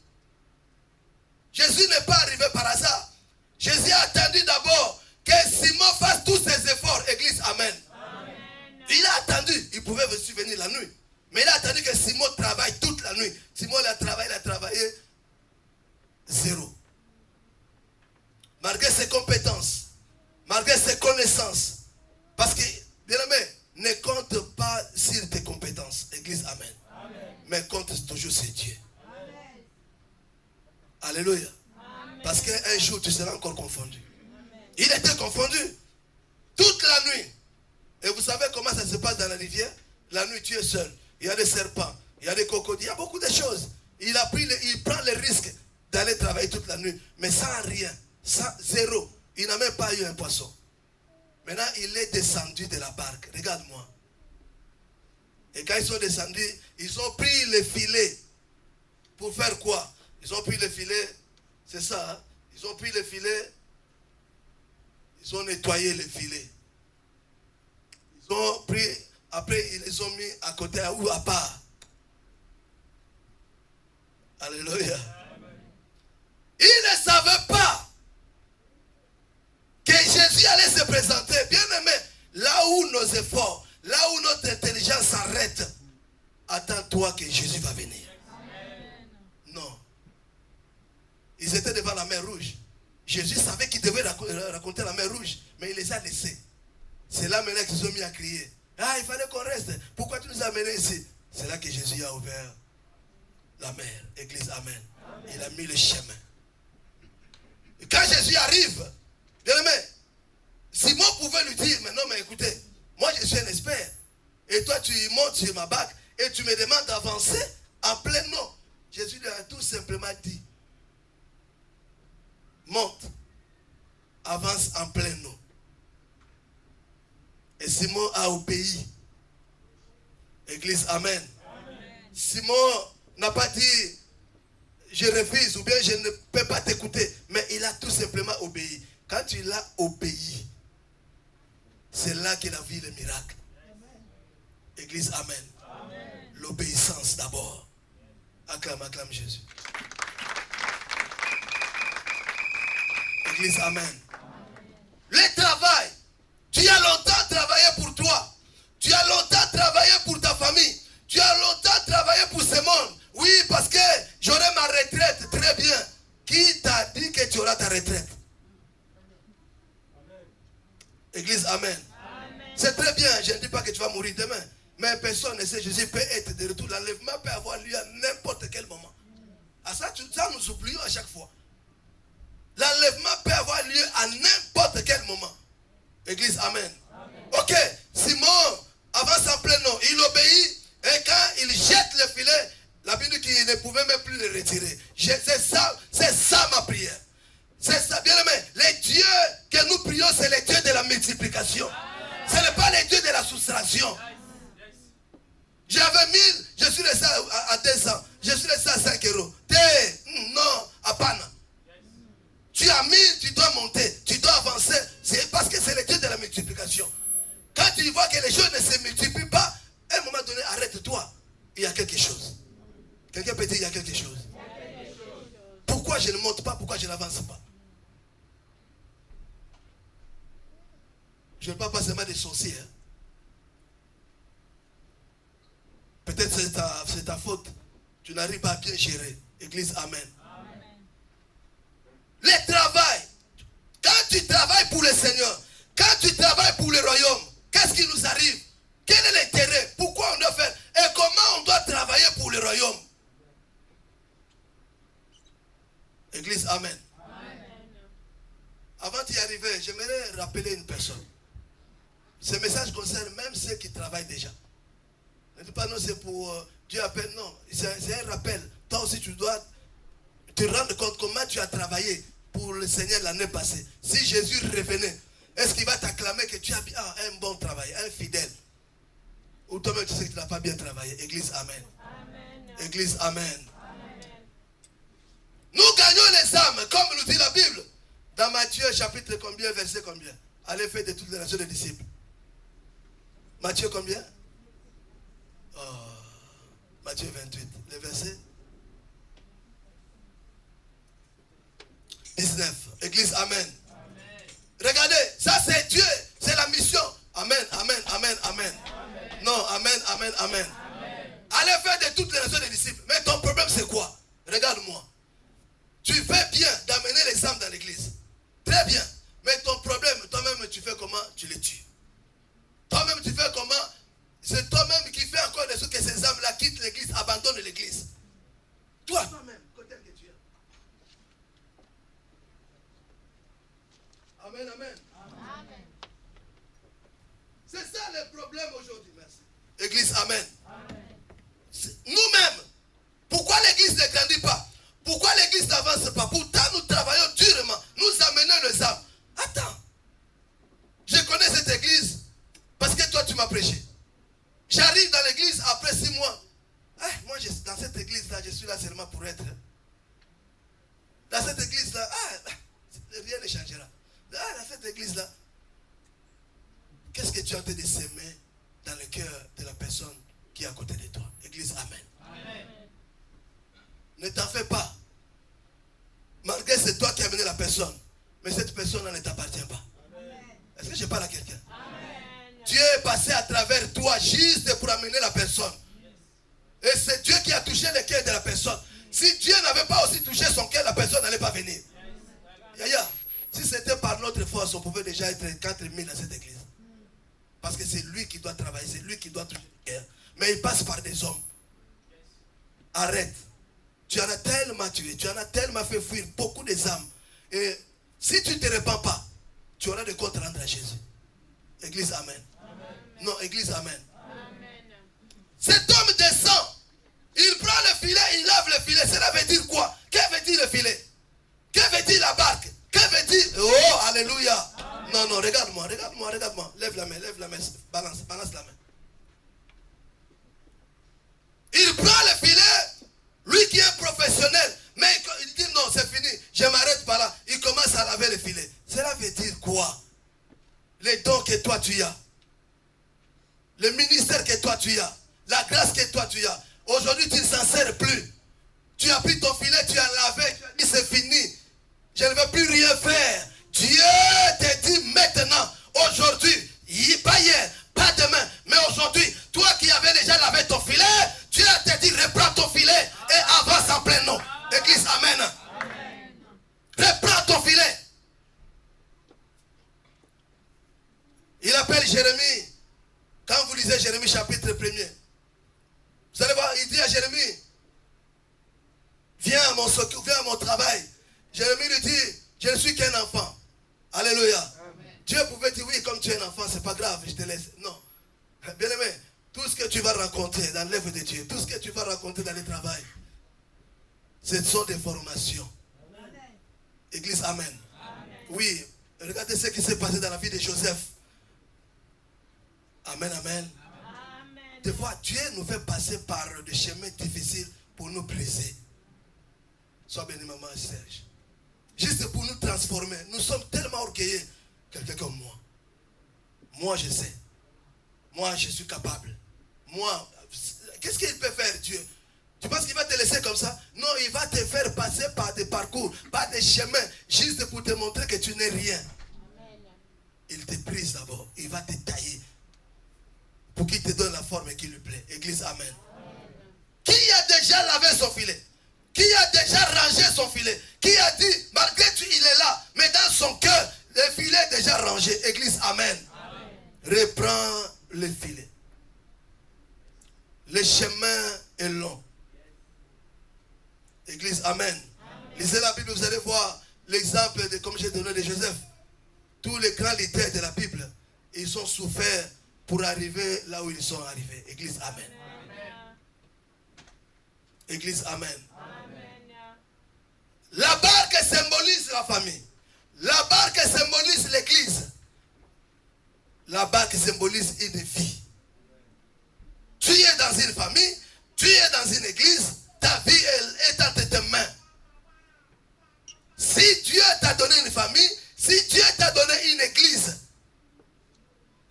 Jésus n'est pas arrivé par hasard. Jésus a attendu d'abord que Simon fasse tous ses efforts. Église, amen. Amen. Il a attendu. Il pouvait venir la nuit. Mais il a attendu que Simon travaille toute la nuit. Simon il a travaillé zéro. Malgré ses compétences, malgré ses connaissances. Parce que, bien aimé, ne compte pas sur tes compétences. Église, amen. Amen. Mais compte toujours sur Dieu. Amen. Alléluia. Amen. Parce qu'un jour, tu seras encore confondu. Amen. Il était confondu toute la nuit. Et vous savez comment ça se passe dans la rivière? La nuit, tu es seul. Il y a des serpents, il y a des crocodiles, il y a beaucoup de choses. Il prend le risque d'aller travailler toute la nuit. Mais sans rien, sans zéro. Il n'a même pas eu un poisson. Maintenant, il est descendu de la barque. Regarde-moi. Et quand ils sont descendus, ils ont pris le filet. Pour faire quoi? Ils ont pris le filet. C'est ça. Hein? Ils ont pris le filet. Ils ont nettoyé le filet. Ils ont pris. Après, ils les ont mis à côté ou à part. Alléluia. Ils ne savaient pas que Jésus allait se présenter. Bien aimé, là où nos efforts, là où notre intelligence s'arrête, attends-toi que Jésus va venir. Amen. Non. Ils étaient devant la mer Rouge. Jésus savait qu'il devait raconter la mer Rouge, mais il les a laissés. C'est là maintenant qu'ils ont mis à crier. Ah, il fallait qu'on reste. Pourquoi tu nous as amenés ici? C'est là que Jésus a ouvert la mer. Église, amen. Amen. Il a mis le chemin. Et quand Jésus arrive, bien aimé, Simon pouvait lui dire, mais non, mais écoutez, moi je suis un expert. Et toi tu montes sur ma barque et tu me demandes d'avancer en plein eau. Jésus lui a tout simplement dit, monte, avance en plein eau. Et Simon a obéi. Église, amen. Amen. Simon n'a pas dit, je refuse ou bien je ne peux pas t'écouter. Mais il a tout simplement obéi. Quand il a obéi, c'est là qu'il a vu le miracle. Amen. Église, amen. Amen. L'obéissance d'abord. Acclame, acclame Jésus. Église, amen. Le travail. Tu as longtemps travaillé pour toi. Tu as longtemps travaillé pour ta famille. Tu as longtemps travaillé pour ce monde. Oui, parce que j'aurai ma retraite. Très bien. Qui t'a dit que tu auras ta retraite? Amen. Église, amen. Amen. C'est très bien. Je ne dis pas que tu vas mourir demain. Mais personne ne sait. Jésus peut être de retour. L'enlèvement peut avoir lieu à n'importe quel moment. À ça, nous oublions à chaque fois. L'enlèvement peut avoir lieu à n'importe quel moment. Église, amen. Amen. Ok, Simon avance en plein eau. Il obéit. Et quand il jette le filet, la Bible dit qu'il ne pouvait même plus le retirer. C'est ça ma prière. C'est ça, bien aimé. Les dieux que nous prions, c'est les dieux de la multiplication. Ce n'est pas les dieux de la soustraction. J'avais 1000, je suis resté à 200. Je suis resté à 5 euros. Non, à Pana. Tu as 1000, tu dois monter, tu dois avancer. C'est parce que c'est le Dieu de la multiplication. Quand tu vois que les choses ne se multiplient pas, à un moment donné, arrête-toi. Il y a quelque chose. Quelqu'un peut dire il y a quelque chose. Pourquoi je ne monte pas? Pourquoi je n'avance pas? Je ne parle pas seulement des sorciers. Hein. Peut-être c'est ta faute. Tu n'arrives pas à bien gérer. Église, amen. Le travail. Quand tu travailles pour le Seigneur, quand tu travailles pour le royaume, qu'est-ce qui nous arrive? Quel est l'intérêt? Pourquoi on doit faire? Et comment on doit travailler pour le royaume? Église, amen. Amen. Avant d'y arriver, j'aimerais rappeler une personne. Ce message concerne même ceux qui travaillent déjà. Ne dis pas non, c'est pour Dieu appelle. Non, c'est un rappel. Toi aussi, tu dois te rendre compte comment tu as travaillé. pour le Seigneur l'année passée, si Jésus revenait, est-ce qu'il va t'acclamer que tu as bien un bon travail, un fidèle? Ou toi-même tu sais que tu n'as pas bien travaillé? Église, amen. Amen. Église, amen. Amen. Nous gagnons les âmes, comme nous dit la Bible. Dans Matthieu chapitre combien, verset combien? Allez faire de toutes les nations des disciples. Matthieu combien? Oh, Matthieu 28, le verset 19. Église, amen. Regardez, ça c'est Dieu, c'est la mission. Amen, amen, amen, amen. Non, amen, amen, amen. Allez faire de toutes les nations des disciples. Mais ton problème c'est quoi? Regarde-moi. Tu fais bien d'amener les âmes dans l'église. Très bien. Mais ton problème, toi-même tu fais comment? Tu les tues. Toi-même tu fais comment? C'est toi-même qui fais encore des choses que ces âmes-là quittent l'église, abandonnent l'église. Toi-même, côté que tu es. Amen, amen. Amen. C'est ça le problème aujourd'hui, merci. Église, amen. Nous-mêmes, pourquoi l'église ne grandit pas? Pourquoi l'église n'avance pas? Pourtant, nous travaillons durement. Nous amenons les âmes. Attends. Je connais cette église parce que toi, tu m'as prêché. J'arrive dans l'église après 6 mois. Moi, dans cette église-là, je suis là seulement pour être. Dans cette église-là, rien ne changera. Dans cette église-là, qu'est-ce que tu as en train de s'aimer dans le cœur de la personne qui est à côté de toi? Église, amen. Amen. Ne t'en fais pas. Malgré c'est toi qui as amené la personne, mais cette personne ne t'appartient pas. Est-ce que je parle à quelqu'un? Dieu est passé à travers toi juste pour amener la personne. Et c'est Dieu qui a touché le cœur de la personne. Si Dieu n'avait pas aussi touché son cœur, la personne n'allait pas venir. Yaya, si c'était par notre force, on pouvait déjà être 4000 dans cette église. Parce que c'est lui qui doit travailler, c'est lui qui doit toucher le cœur. Mais il passe par des hommes. Arrête. Tu en as tellement tué, tu en as tellement fait fuir beaucoup des âmes. Et si tu ne te répands pas, tu auras des comptes à rendre à Jésus. Église, amen. Non, église, amen. Cet homme descend, il prend le filet, il lave le filet. Cela veut dire quoi? Que veut dire le filet? Que veut dire la barque? Que veut dire? Oh, alléluia. Non, non, regarde-moi, regarde-moi, regarde-moi. Lève la main, balance la main. Il prend le filet, lui qui est professionnel, mais il dit non, c'est fini, je m'arrête pas là. Il commence à laver le filet. Cela veut dire quoi? Les dons que toi tu as, le ministère que toi tu as, la grâce que toi tu as. Aujourd'hui tu ne s'en sers plus. Tu as pris ton filet, tu as lavé, tu as dit c'est fini. Je ne veux plus rien faire. Dieu te dit maintenant, aujourd'hui, pas hier, pas demain, mais aujourd'hui, toi qui avais déjà lavé ton filet, Dieu te dit reprends ton filet et avance en plein nom. Église, amen. Reprends ton filet. Il appelle Jérémie. Quand vous lisez Jérémie chapitre 1er, vous allez voir, il dit à Jérémie, viens à mon secours, viens à mon travail. Jérémie lui dit, je ne suis qu'un enfant. Alléluia. Amen. Dieu pouvait dire, oui, comme tu es un enfant, c'est pas grave, je te laisse. Non. Bien aimé, tout ce que tu vas rencontrer dans l'œuvre de Dieu, tout ce que tu vas rencontrer dans le travail, ce sont des formations. Amen. Église, amen. Amen. Oui, regardez ce qui s'est passé dans la vie de Joseph. Amen, amen. Amen. Des fois, Dieu nous fait passer par des chemins difficiles pour nous briser. Sois béni, maman Serge. Juste pour nous transformer. Nous sommes tellement orgueilleux. Quelqu'un comme moi. Moi, je sais. Moi, je suis capable. Moi, qu'est-ce qu'il peut faire, Dieu? Tu penses qu'il va te laisser comme ça? Non, il va te faire passer par des parcours, par des chemins, juste pour te montrer que tu n'es rien. Amen. Il te brise d'abord. Il va te tailler. Pour qu'il te donne la forme qui lui plaît. Église, amen. Amen. Qui a déjà lavé son filet? Qui a déjà rangé son filet? Qui a dit, malgré tout, il est là, mais dans son cœur, le filet est déjà rangé. Église, amen. Amen. Reprends le filet. Le chemin est long. Église, amen. Amen. Lisez la Bible, vous allez voir l'exemple de, comme j'ai donné de Joseph. Tous les grands leaders de la Bible, ils ont souffert pour arriver là où ils sont arrivés. Église, amen. Amen. Église, amen. Amen. La barque symbolise la famille. La barque symbolise l'église. La barque symbolise une vie. Tu es dans une famille, tu es dans une église, ta vie est entre tes mains. Si Dieu t'a donné une famille, si Dieu t'a donné une église,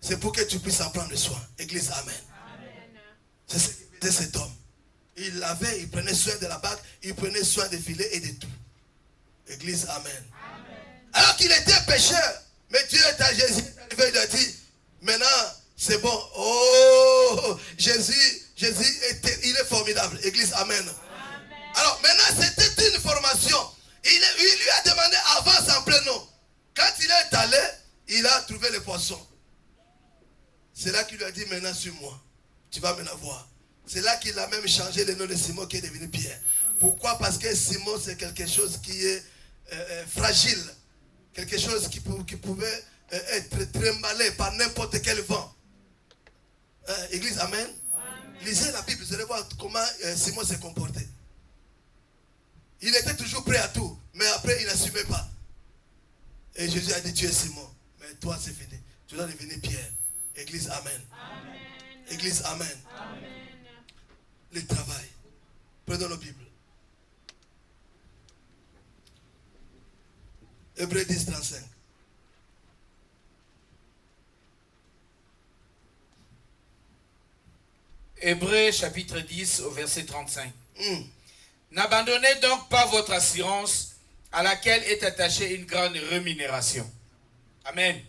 c'est pour que tu puisses en prendre soin. Église, amen. C'est ce que faisait cet homme. Il prenait soin de la barque, il prenait soin des filets et de tout. Église, amen. Alors qu'il était pécheur, mais Dieu est à Jésus, il lui a dit, maintenant, c'est bon. Oh, Jésus, il est formidable. Église, amen. Alors maintenant, c'était une formation. Il lui a demandé avance en plein nom. Quand il est allé, il a trouvé les poissons. C'est là qu'il lui a dit, maintenant suis-moi. Tu vas maintenant voir. C'est là qu'il a même changé le nom de Simon qui est devenu Pierre. Pourquoi? Parce que Simon, c'est quelque chose qui est fragile. Quelque chose qui pouvait être trimballé par n'importe quel vent. Église, amen. Lisez la Bible, vous allez voir comment Simon s'est comporté. Il était toujours prêt à tout, mais après il n'assumait pas. Et Jésus a dit, tu es Simon, mais toi c'est fini. Tu dois devenir Pierre. Église, amen. Église, amen. Le travail. Prenons nos Bibles. Hébreux 10, 35. Hébreux chapitre 10 au verset 35. N'abandonnez donc pas votre assurance à laquelle est attachée une grande rémunération. Amen.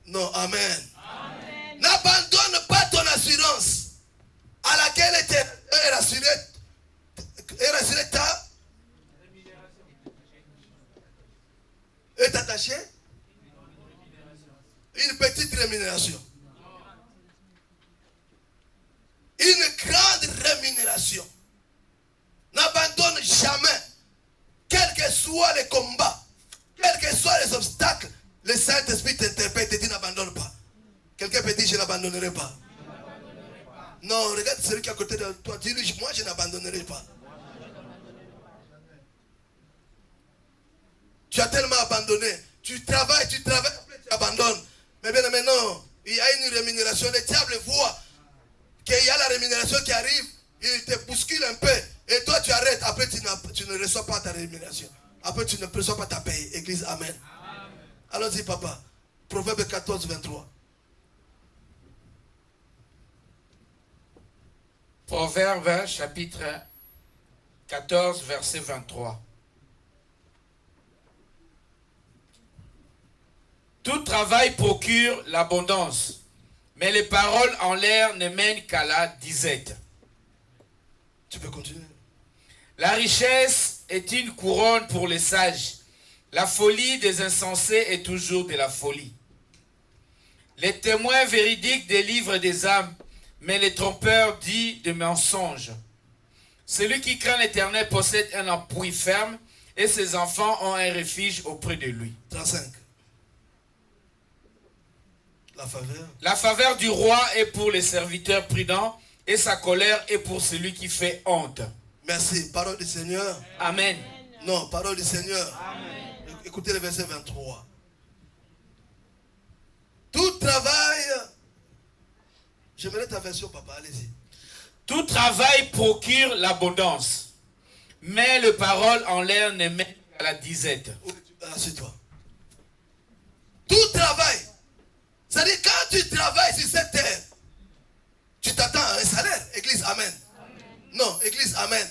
Non, amen. N'abandonne pas ton assurance à laquelle est rassurée ta est attachée une petite rémunération. Une grande rémunération. N'abandonne jamais, quels que soient les combats, quels que soient les obstacles, le Saint-Esprit t'interpelle et te dit n'abandonne pas. Quelqu'un peut dire je n'abandonnerai pas. Non, regarde celui qui est à côté de toi, dis-lui moi je n'abandonnerai pas. Tu as tellement abandonné, tu travailles, après tu abandonnes. Mais bien maintenant, il y a une rémunération, le diable voit qu'il y a la rémunération qui arrive, il te bouscule un peu, et toi tu arrêtes, après tu ne reçois pas ta rémunération. Après tu ne reçois pas ta paye. Église, amen. Allons-y papa. Proverbe 14, 23. Proverbe chapitre 14 verset 23. Tout travail procure l'abondance, mais les paroles en l'air ne mènent qu'à la disette. Tu peux continuer. La richesse est une couronne pour les sages. La folie des insensés est toujours de la folie. Les témoins véridiques délivrent des âmes, mais les trompeurs disent des mensonges. Celui qui craint l'Éternel possède un appui ferme, et ses enfants ont un refuge auprès de lui. 35. La faveur. La faveur du roi est pour les serviteurs prudents, et sa colère est pour celui qui fait honte. Merci. Parole du Seigneur. Amen. Non, parole du Seigneur. Amen. Écoutez le verset 23. Tout travail. J'aimerais ta version, papa. Allez-y. Tout travail procure l'abondance, mais le parole en l'air ne mène qu'à la disette. Assieds-toi. Tout travail. C'est-à-dire quand tu travailles sur cette terre, tu t'attends à un salaire. Église, amen. Non, église, amen.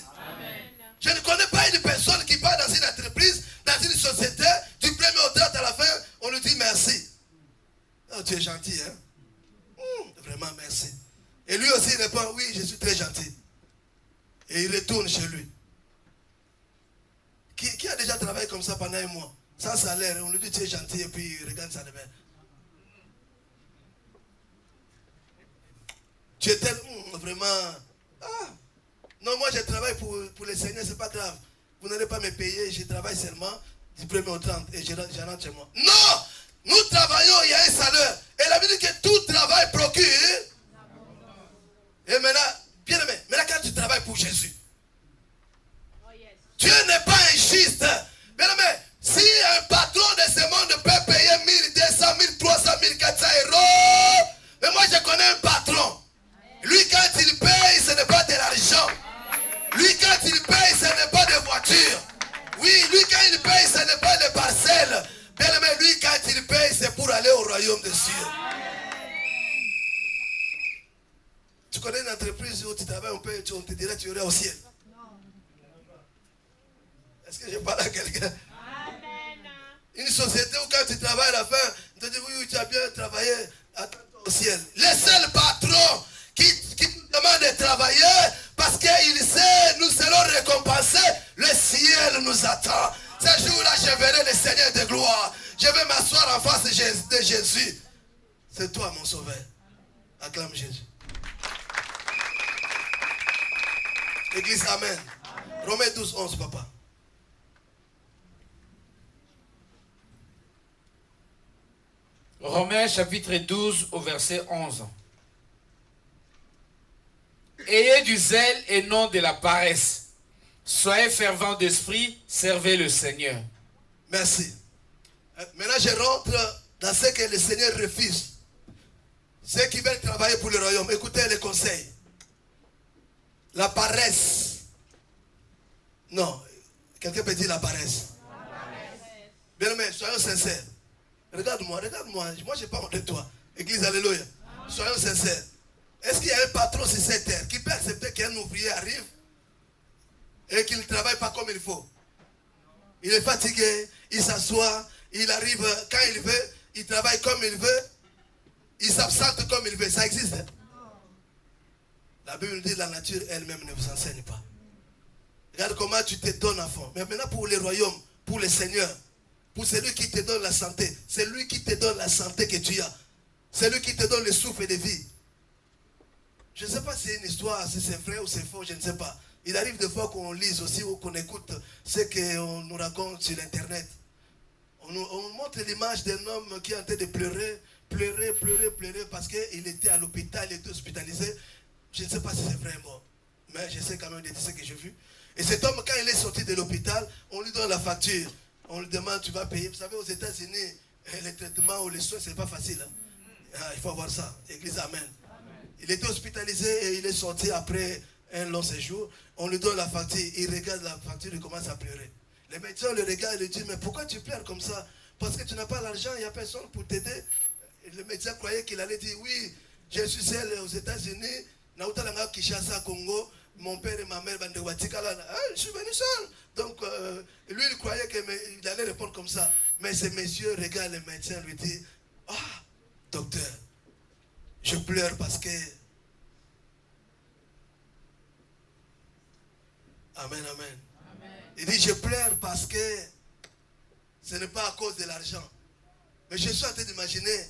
Je ne connais pas une personne qui part dans une entreprise, dans une société, du premier au 30 à la fin, on lui dit merci. Oh, tu es gentil, hein? Vraiment merci. Et lui aussi il répond, oui, je suis très gentil. Et il retourne chez lui. Qui a déjà travaillé comme ça pendant un mois? Sans salaire, on lui dit tu es gentil et puis il regarde ça demain. Tu es tellement, vraiment... Ah, non, moi je travaille pour le Seigneur, c'est pas grave. Vous n'allez pas me payer, je travaille seulement du 1er au 30 et je rentre chez moi. Non! Nous travaillons, il y a un salaire. Et la Bible dit que tout travail procure. Et maintenant, bien aimé, maintenant quand tu travailles pour Jésus, Dieu n'est pas un travailles, on te dirait que tu irais au ciel. Est-ce que je parle à quelqu'un? Une société où quand tu travailles à la fin, on te dit oui, tu as bien travaillé, attends-toi au ciel. Les seuls patrons qui nous demandent de travailler parce qu'il sait, nous serons récompensés, le ciel nous attend. Ce jour-là, je verrai le Seigneur de gloire. Je vais m'asseoir en face de Jésus. C'est toi mon sauveur. Acclame Jésus. Église, amen. Romains 12, 11, papa. Romains chapitre 12 au verset 11. Ayez du zèle et non de la paresse. Soyez fervents d'esprit, servez le Seigneur. Merci. Maintenant, je rentre dans ce que le Seigneur refuse. Ceux qui veulent travailler pour le royaume, écoutez les conseils. La paresse. Non, quelqu'un peut dire la paresse. Bien aimé, soyons sincères. Regarde-moi. Moi, je n'ai pas honte de toi. Église, alléluia. Soyons sincères. Est-ce qu'il y a un patron sur cette terre qui peut accepter qu'un ouvrier arrive et qu'il ne travaille pas comme il faut? Il est fatigué, il s'assoit, il arrive quand il veut, il travaille comme il veut, il s'absente comme il veut. Ça existe. Hein? La Bible dit que la nature elle-même ne vous enseigne pas. Regarde comment tu te donnes à fond. Mais maintenant pour les royaumes, pour le Seigneur, pour celui qui te donne la santé, c'est lui qui te donne la santé que tu as. C'est lui qui te donne le souffle de vie. Je ne sais pas si c'est une histoire, si c'est vrai ou c'est faux, je ne sais pas. Il arrive des fois qu'on lise aussi ou qu'on écoute ce qu'on nous raconte sur Internet. On montre l'image d'un homme qui est en train de pleurer parce qu'il était à l'hôpital, il était hospitalisé. Je ne sais pas si c'est vrai, bon, mais je sais quand même de ce que j'ai vu. Et cet homme, quand il est sorti de l'hôpital, on lui donne la facture. On lui demande, tu vas payer. Vous savez, aux États-Unis, les traitements ou les soins, ce n'est pas facile. Hein? Il faut avoir ça. Église, amen. Il était hospitalisé et il est sorti après un long séjour. On lui donne la facture. Il regarde la facture, il commence à pleurer. Les médecins le regardent et lui disent, mais pourquoi tu pleures comme ça? Parce que tu n'as pas l'argent, il n'y a personne pour t'aider. Le médecin croyait qu'il allait dire, oui, je suis seul aux États-Unis. Kinshasa, Congo, mon père et ma mère, je suis venu seul. Donc, lui, il croyait qu'il allait répondre comme ça. Mais ces messieurs regardent le médecin et lui disent, ah, docteur, je pleure parce que... Amen, amen. Il dit, je pleure parce que ce n'est pas à cause de l'argent. Mais je suis en train d'imaginer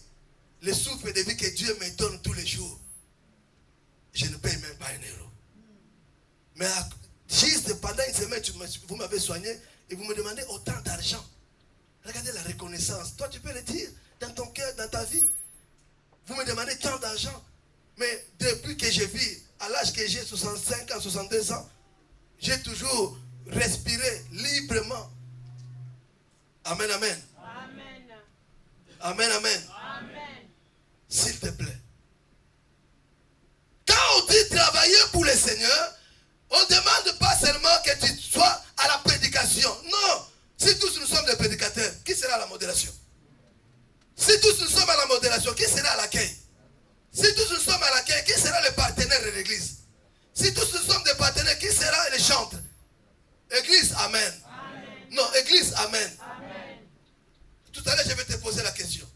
le souffle de vie que Dieu me donne tous les jours. Je ne paye même pas un euro. Mais juste pendant une semaine, vous m'avez soigné et vous me demandez autant d'argent. Regardez la reconnaissance. Toi, tu peux le dire dans ton cœur, dans ta vie. Vous me demandez tant d'argent. Mais depuis que je vis, à l'âge que j'ai 65 ans, 62 ans, j'ai toujours respiré librement. Amen, amen. Amen. Amen, amen. Amen. S'il te plaît. Quand on dit travailler pour le Seigneur, on ne demande pas seulement que tu sois à la prédication. Non. Si tous nous sommes des prédicateurs, qui sera à la modération? Si tous nous sommes à la modération, qui sera à l'accueil? Si tous nous sommes à l'accueil, qui sera le partenaire de l'église? Si tous nous sommes des partenaires, qui sera les chantres? Église, amen. Amen. Non, église, amen. Amen. Tout à l'heure, je vais te poser la question.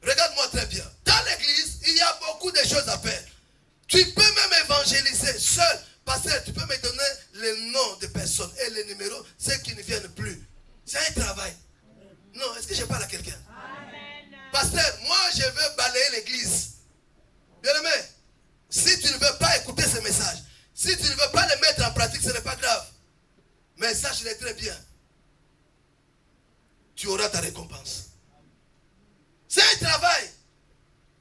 Regarde-moi très bien. Dans l'église, il y a beaucoup de choses à faire. Tu peux même évangéliser seul. Pasteur, tu peux me donner les noms de personnes et les numéros, ceux qui ne viennent plus. C'est un travail. Non, est-ce que je parle à quelqu'un? Amen. Pasteur, moi je veux balayer l'église. Bien aimé, si tu ne veux pas écouter ce message, si tu ne veux pas le mettre en pratique, ce n'est pas grave. Mais sache-le très bien. Tu auras ta récompense. C'est un travail.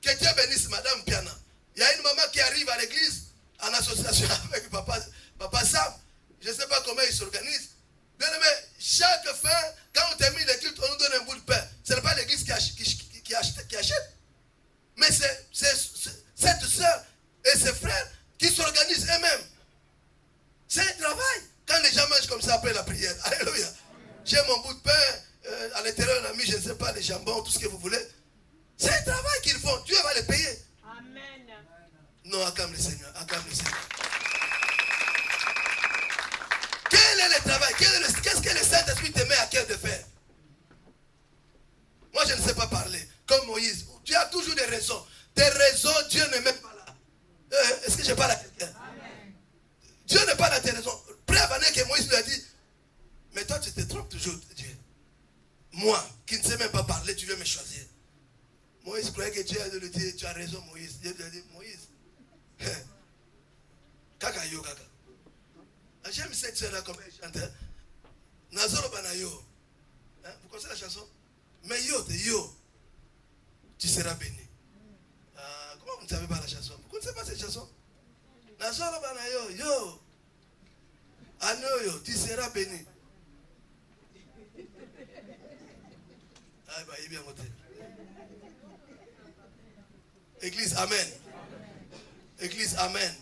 Que Dieu bénisse Madame Piana. Il y a une maman qui arrive à l'église en association avec papa Sam. Je ne sais pas comment il s'organise. Bien aimé, chaque fin, quand on termine les cultes, on nous donne un bout de pain. Ce n'est pas l'église qui achète. Mais c'est cette soeur et ses frères qui s'organisent eux-mêmes. C'est un travail. Quand les gens mangent comme ça après la prière. Alléluia. J'ai mon bout de pain, à l'intérieur on a mis, je ne sais pas, les jambons, tout ce que vous voulez. C'est un travail qu'ils font. Dieu va les payer. Amen. Non, acclame le Seigneur. Acclame le Seigneur. cœur de fer. Moi, je ne sais pas parler. Comme Moïse. Tu as toujours des raisons. Tes raisons, Dieu ne met pas là. Est-ce que je parle à quelqu'un? Dieu n'est pas dans tes raisons. Près que Moïse lui a dit, mais toi, tu te trompes toujours, Dieu. Moi, qui ne sais même pas parler, tu veux me choisir. Moïse croyait que Dieu allait lui dire, tu as raison, Moïse. Dieu lui a dit, Moïse. Kaka yo, kaka. J'aime cette soeur-là comme elle chante. Nazoro Banayo. Vous connaissez la chanson? Mais yo, tu seras béni. Comment vous ne savez pas la chanson? Vous ne connaissez pas cette chanson? Nazoro Banayo, yo. Anoyo, tu seras béni. Ah, bah, il est bien monté. Église, amen. Église, amen.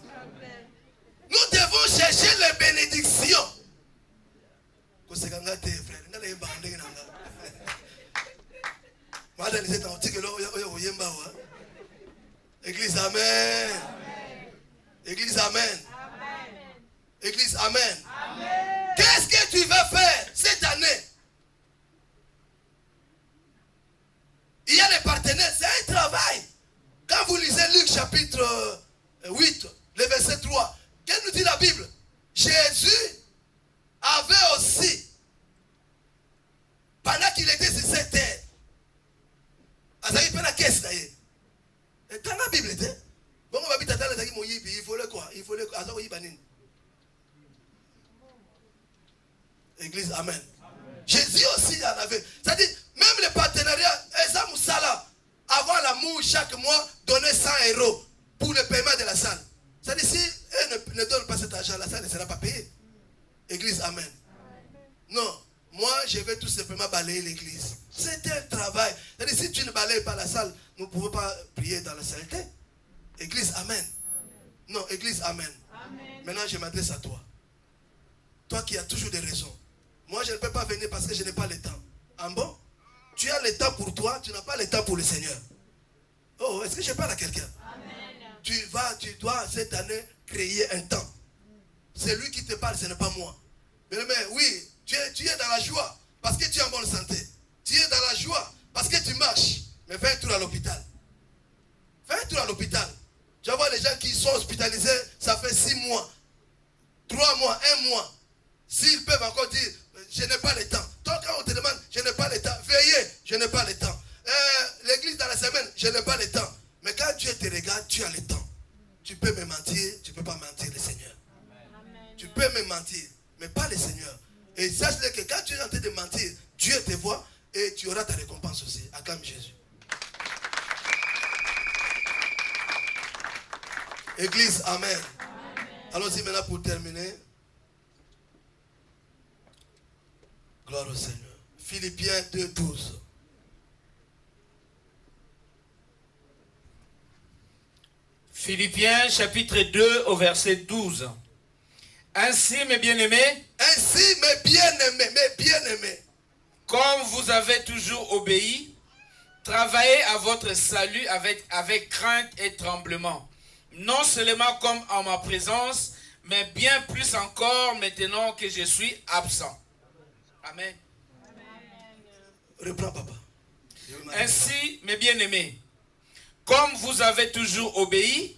Nous devons chercher les bénédictions. Église, amen. Église, amen. Église, amen. Qu'est-ce que tu vas faire cette année? Il y a les partenaires, c'est un travail. Quand vous lisez Luc chapitre 8, le verset 3, qu'est-ce que nous dit la Bible? Jésus avait aussi, pendant qu'il était sur cette terre, et dans la Bible, il faut le quoi? Il faut le quoi? Église, amen. Jésus aussi en avait. C'est-à-dire, même les partenariats, avant l'amour, chaque mois, donner 100 € pour le paiement de la salle. C'est-à-dire, si eux ne donnent pas cet argent, la salle ne sera pas payée. Église, amen. Non, moi, je vais tout simplement balayer l'église. C'est un travail. C'est-à-dire, si tu ne balayes pas la salle, nous ne pouvons pas prier dans la saleté. Église, amen. Non, église, amen. Maintenant, je m'adresse à toi. Toi qui as toujours des raisons. Moi, je ne peux pas venir parce que je n'ai pas le temps. Ah bon? Tu as le temps pour toi, tu n'as pas le temps pour le Seigneur. Oh, est-ce que je parle à quelqu'un? Tu dois cette année créer un temps. C'est lui qui te parle, ce n'est pas moi. Mais oui, tu es dans la joie parce que tu es en bonne santé. Tu es dans la joie parce que tu marches. Mais fais un tour à l'hôpital. Fais un tour à l'hôpital. Tu vas voir les gens qui sont hospitalisés, ça fait 6 mois, 3 mois, 1 mois. S'ils peuvent encore dire, je n'ai pas le temps. Toi, quand on te demande, je n'ai pas le temps. Veillez, je n'ai pas le temps. L'église dans la semaine, je n'ai pas le temps. Mais quand Dieu te regarde, tu as le temps. Tu peux me mentir, tu ne peux pas mentir le Seigneur. Amen. Tu peux me mentir, mais pas le Seigneur. Et sache-le que quand tu es en train de mentir, Dieu te voit et tu auras ta récompense aussi. Acclame Jésus. Église, amen. Allons-y maintenant pour terminer. Gloire au Seigneur. Philippiens 2:12. Philippiens chapitre 2 au verset 12. Ainsi, mes bien-aimés, comme vous avez toujours obéi, travaillez à votre salut avec crainte et tremblement. Non seulement comme en ma présence, mais bien plus encore maintenant que je suis absent. Amen. Reprends, papa. Ainsi, mes bien-aimés, comme vous avez toujours obéi,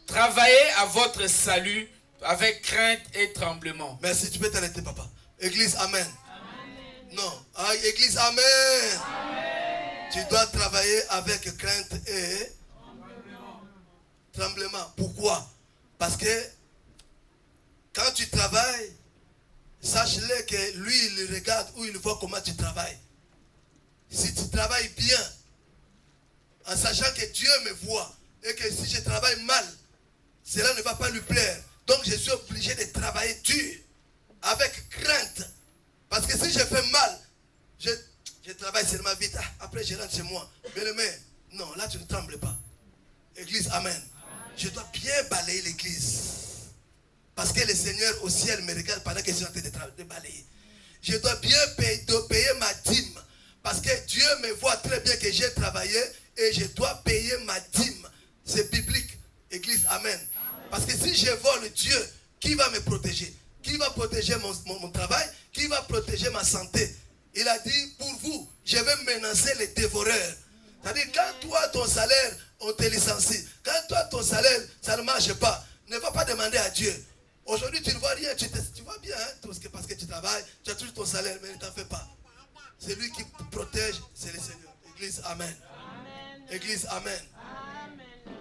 travaillez à votre salut avec crainte et tremblement. Merci, tu peux t'arrêter, papa. Église, amen. Non, église, amen. Tu dois travailler avec crainte et tremblement. Pourquoi? Parce que quand tu travailles, sache-le que lui, il regarde ou il voit comment tu travailles. Si tu travailles bien, en sachant que Dieu me voit, et que si je travaille mal, cela ne va pas lui plaire. Donc je suis obligé de travailler dur, avec crainte. Parce que si je fais mal, je travaille seulement vite. Après je rentre chez moi. Mais le maire, non, là tu ne trembles pas. Église, amen. Je dois bien balayer l'église. Parce que le Seigneur au ciel me regarde pendant que je suis en train de balayer. Je dois bien payer ma dîme. Parce que Dieu me voit très bien que j'ai travaillé et je dois payer ma dîme. C'est biblique. Église, amen. Parce que si je vole Dieu, qui va me protéger? Qui va protéger mon travail? Qui va protéger ma santé? Il a dit, pour vous, je vais menacer les dévoreurs. C'est-à-dire, quand toi, ton salaire, on te licencie. Quand toi, ton salaire, ça ne marche pas. Ne va pas demander à Dieu. Aujourd'hui, tu ne vois rien. Tu vois bien, hein, parce que tu travailles, tu as toujours ton salaire, mais ne t'en fais pas. C'est lui qui protège, c'est le Seigneur. Église, amen. Amen. Église, amen. Amen.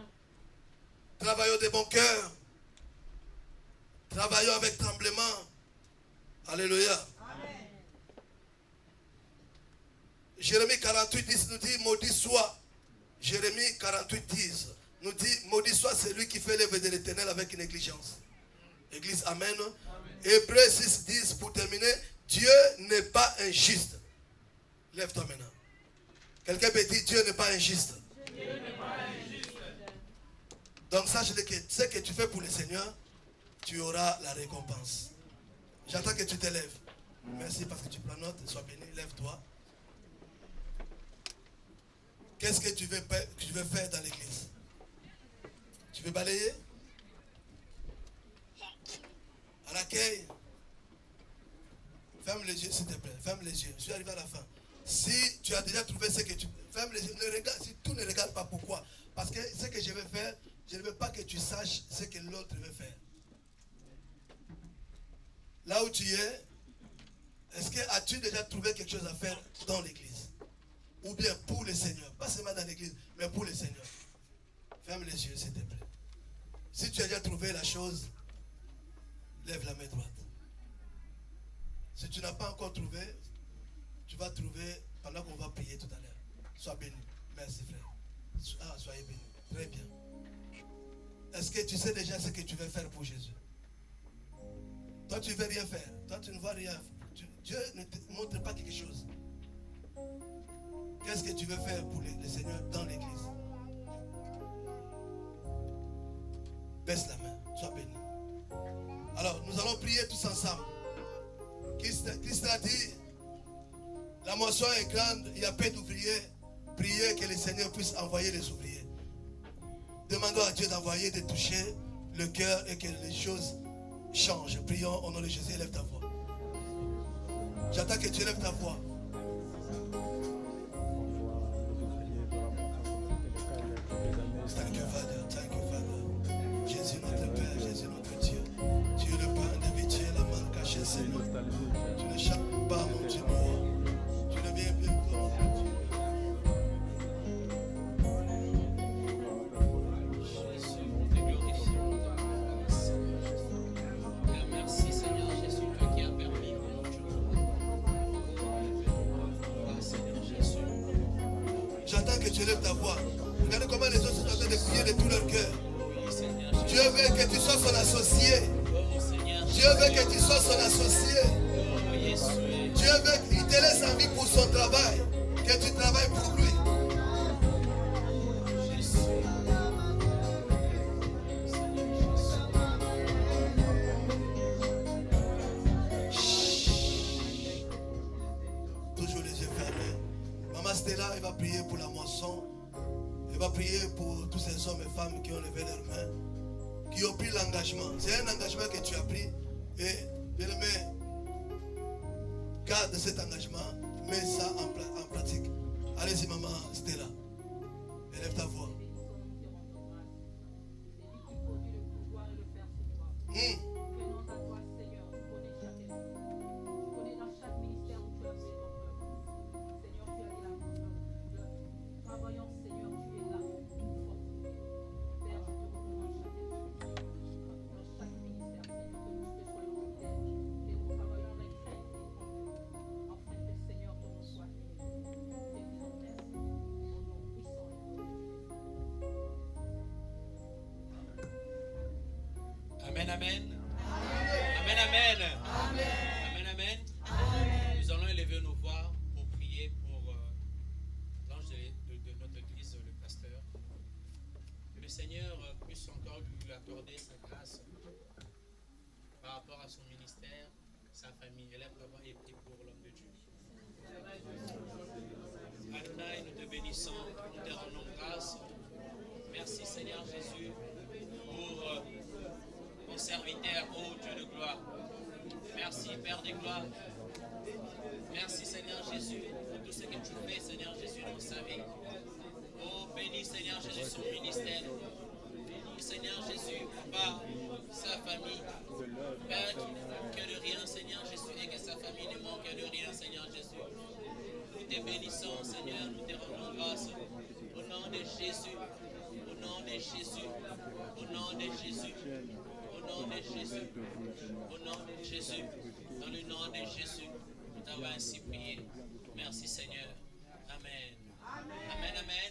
Travaillons de bon cœur. Travaillons avec tremblement. Alléluia. Jérémie 48, 10 nous dit, maudit soit. Jérémie 48, 10 nous dit, maudit soit celui qui fait l'œuvre de l'Éternel avec négligence. Église, amen. Hébreux 6, 10 pour terminer, Dieu n'est pas injuste. Lève-toi maintenant. Quelqu'un peut dire, Dieu n'est pas injuste. Donc sache que ce que tu fais pour le Seigneur, tu auras la récompense. J'attends que tu te lèves. Merci parce que tu prends note. Sois béni. Lève-toi. Qu'est-ce que tu veux faire dans l'église? Tu veux balayer? À l'accueil? Ferme les yeux s'il te plaît. Ferme les yeux. Je suis arrivé à la fin. Si tu as déjà trouvé ce que tu... Ferme les yeux. Ne regarde, si tout ne regarde pas, pourquoi? Parce que ce que je vais faire, je ne veux pas que tu saches ce que l'autre veut faire. Là où tu es, est-ce que as-tu déjà trouvé quelque chose à faire dans l'église? Ou bien pour le Seigneur? Pas seulement dans l'église, mais pour le Seigneur. Ferme les yeux, s'il te plaît. Si tu as déjà trouvé la chose, lève la main droite. Si tu n'as pas encore trouvé, tu vas trouver pendant qu'on va prier tout à l'heure. Sois béni. Merci frère. Ah, soyez béni. Très bien. Est-ce que tu sais déjà ce que tu veux faire pour Jésus? Toi, tu ne veux rien faire. Toi, tu ne vois rien. Dieu ne te montre pas quelque chose. Qu'est-ce que tu veux faire pour le Seigneur dans l'église? Baisse la main. Sois béni. Alors, nous allons prier tous ensemble. Christ a dit, la moisson est grande, il y a peu d'ouvriers. Priez que le Seigneur puisse envoyer les ouvriers. Demandons à Dieu d'envoyer, de toucher le cœur et que les choses changent. Prions au nom de Jésus. Lève ta voix. J'attends que tu lèves ta voix. Thank you, Father. Thank you, Father. Jésus notre Père, Jésus notre Dieu. Tu es le pain de vitier, la manne cachée, Seigneur. Tu ne chappes pas, mon Dieu. Tu ne viens plus comme Merci Seigneur Jésus, toi qui as permis que nous Seigneur Jésus. J'attends que tu lèves ta voix. Regardez comment les autres sont en train de prier de tout leur cœur. Dieu veut que tu sois son associé. Dieu veut que tu sois son associé. Dieu veut qu'il te laisse en vie pour son travail. Que tu travailles pour lui. Toujours les yeux fermés. Maman Stella, elle va prier pour la moisson. Elle va prier pour tous ces hommes et femmes qui ont levé leurs mains, qui ont pris l'engagement. C'est un engagement que tu as pris. Et bien-aimé, garde cet engagement, mets ça en pratique. Allez-y, maman Stella. Élève ta voix. Amen, amen. Amen, amen. Amen, amen. Nous allons élever nos voix pour prier pour l'ange de notre église, le pasteur. Que le Seigneur puisse encore lui accorder sa grâce par rapport à son ministère, sa famille. Élève ta voix et prie pour l'homme de Dieu. Adonai, nous te bénissons, nous te rendons grâce. Merci Seigneur Jésus pour ton serviteur, ô Dieu de gloire. Merci Père de gloire. Merci Seigneur Jésus pour tout ce que tu fais, Seigneur Jésus, dans sa vie. Oh, bénis Seigneur Jésus son ministère. Bénis Seigneur Jésus, Papa, sa famille. Père, qui ne manque de rien, Seigneur Jésus, et que sa famille ne manque de rien, Seigneur Jésus. Nous te bénissons, Seigneur, nous te rendons grâce. Au nom de Jésus, au nom de Jésus, au nom de Jésus, au nom de Jésus, au nom de Jésus, dans le nom de Jésus, nous t'avons ainsi prié. Merci Seigneur. Amen. Amen, amen.